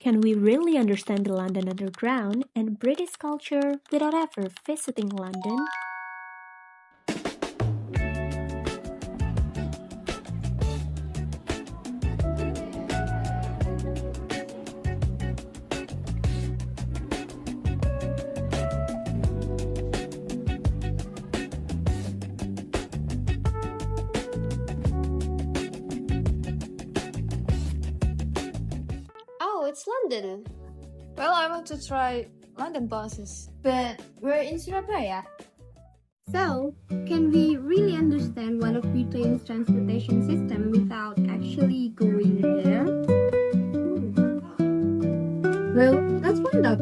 can we really understand the London Underground and British culture without ever visiting London? Oh, it's London. Well, I want to try London buses. But we're in Surabaya. So, can we really understand one of Britain's transportation system without actually going there? Well, let's find out.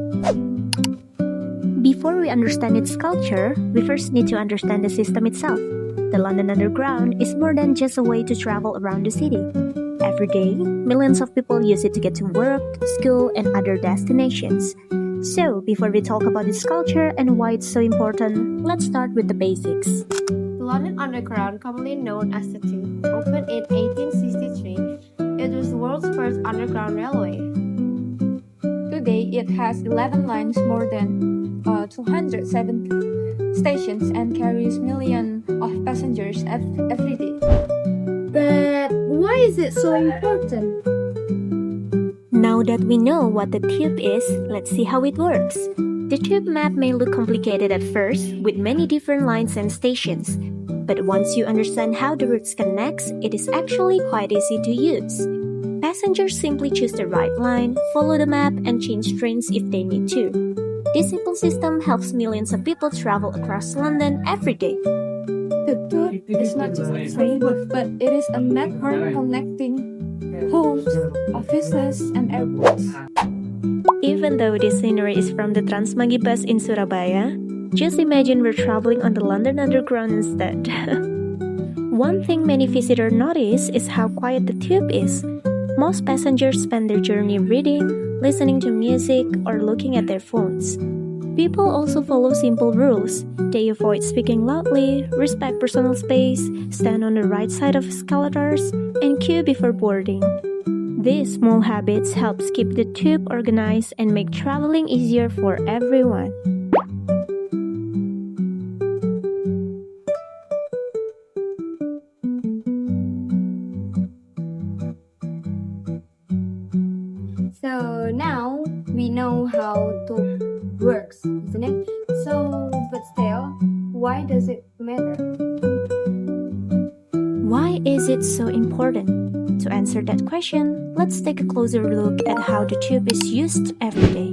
Before we understand its culture, we first need to understand the system itself. The London Underground is more than just a way to travel around the city. Every day, millions of people use it to get to work, school, and other destinations. So, before we talk about its culture and why it's so important, let's start with the basics. The London Underground, commonly known as the Tube, opened in 1863. It was the world's first underground railway. Today, it has 11 lines, more than 270 stations, and carries millions of passengers every day. But why is it so important? Now that we know what the tube is, let's see how it works. The tube map may look complicated at first, with many different lines and stations. But once you understand how the routes connect, it is actually quite easy to use. Passengers simply choose the right line, follow the map, and change trains if they need to. This simple system helps millions of people travel across London every day. The tube is not just a train, but it is a network connecting homes, offices, and airports. Even though this scenery is from the Transmagi bus in Surabaya, just imagine we're traveling on the London Underground instead. One thing many visitors notice is how quiet the tube is. Most passengers spend their journey reading, listening to music, or looking at their phones. People also follow simple rules. They avoid speaking loudly, respect personal space, stand on the right side of escalators, and queue before boarding. These small habits help keep the tube organized and make traveling easier for everyone. So now we know how to works, isn't it? So, but still, why does it matter? Why is it so important? To answer that question, let's take a closer look at how the tube is used every day.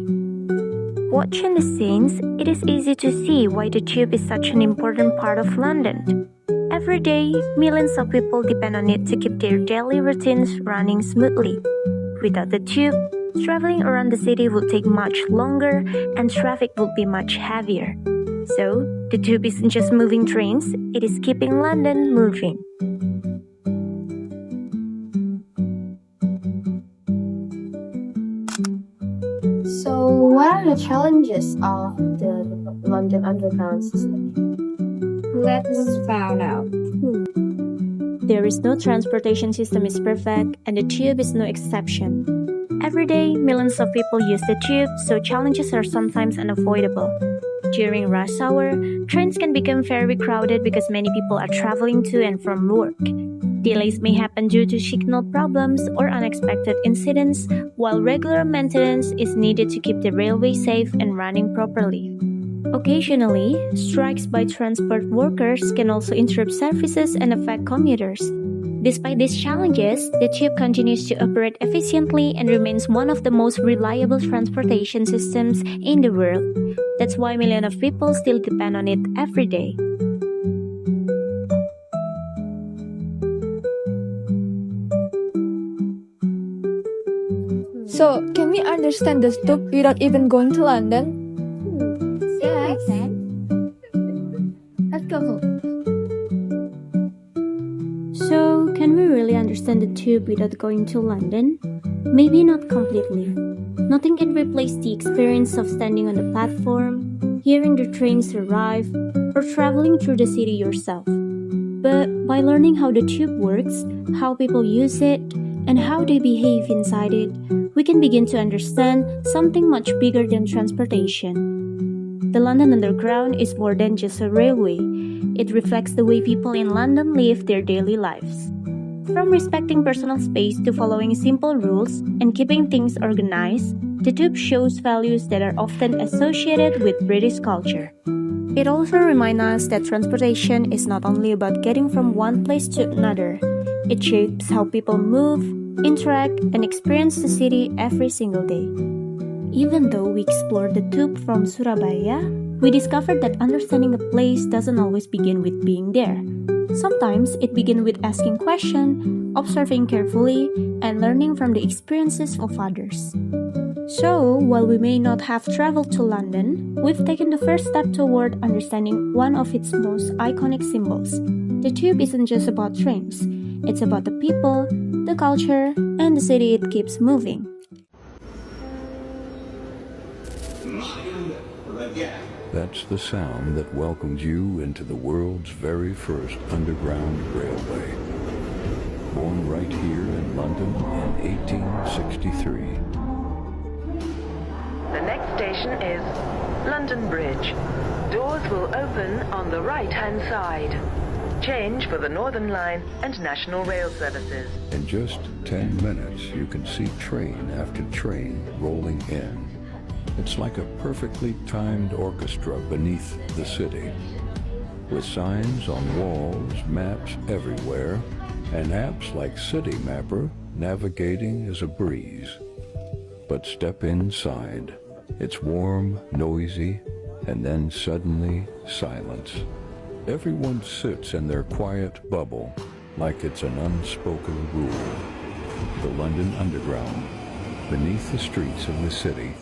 Watching the scenes, it is easy to see why the tube is such an important part of London. Every day, millions of people depend on it to keep their daily routines running smoothly. Without the tube, traveling around the city would take much longer and traffic would be much heavier. So, the tube isn't just moving trains, it is keeping London moving. So, what are the challenges of the London Underground system? Let's find out. There is no transportation system is perfect, and the tube is no exception. Every day, millions of people use the tube, so challenges are sometimes unavoidable. During rush hour, trains can become very crowded because many people are traveling to and from work. Delays may happen due to signal problems or unexpected incidents, while regular maintenance is needed to keep the railway safe and running properly. Occasionally, strikes by transport workers can also interrupt services and affect commuters. Despite these challenges, the tube continues to operate efficiently and remains one of the most reliable transportation systems in the world. That's why millions of people still depend on it every day. So, can we understand the tube without even going to London? Yes. Let's go. So, can we really understand the tube without going to London? Maybe not completely. Nothing can replace the experience of standing on the platform, hearing the trains arrive, or traveling through the city yourself. But by learning how the tube works, how people use it, and how they behave inside it, we can begin to understand something much bigger than transportation. The London Underground is more than just a railway. It reflects the way people in London live their daily lives. From respecting personal space to following simple rules and keeping things organized, the tube shows values that are often associated with British culture. It also reminds us that transportation is not only about getting from one place to another. It shapes how people move, interact, and experience the city every single day. Even though we explored the tube from Surabaya, we discovered that understanding a place doesn't always begin with being there. Sometimes it begins with asking questions, observing carefully, and learning from the experiences of others. So, while we may not have traveled to London, we've taken the first step toward understanding one of its most iconic symbols. The tube isn't just about trains, it's about the people, the culture, and the city it keeps moving. That's the sound that welcomes you into the world's very first underground railway. Born right here in London in 1863. The next station is London Bridge. Doors will open on the right-hand side. Change for the Northern Line and National Rail services. In just 10 minutes, you can see train after train rolling in. It's like a perfectly timed orchestra beneath the city, with signs on walls, maps everywhere, and apps like City Mapper navigating as a breeze. But step inside. It's warm, noisy, and then suddenly silence. Everyone sits in their quiet bubble like it's an unspoken rule. The London Underground, beneath the streets of the city.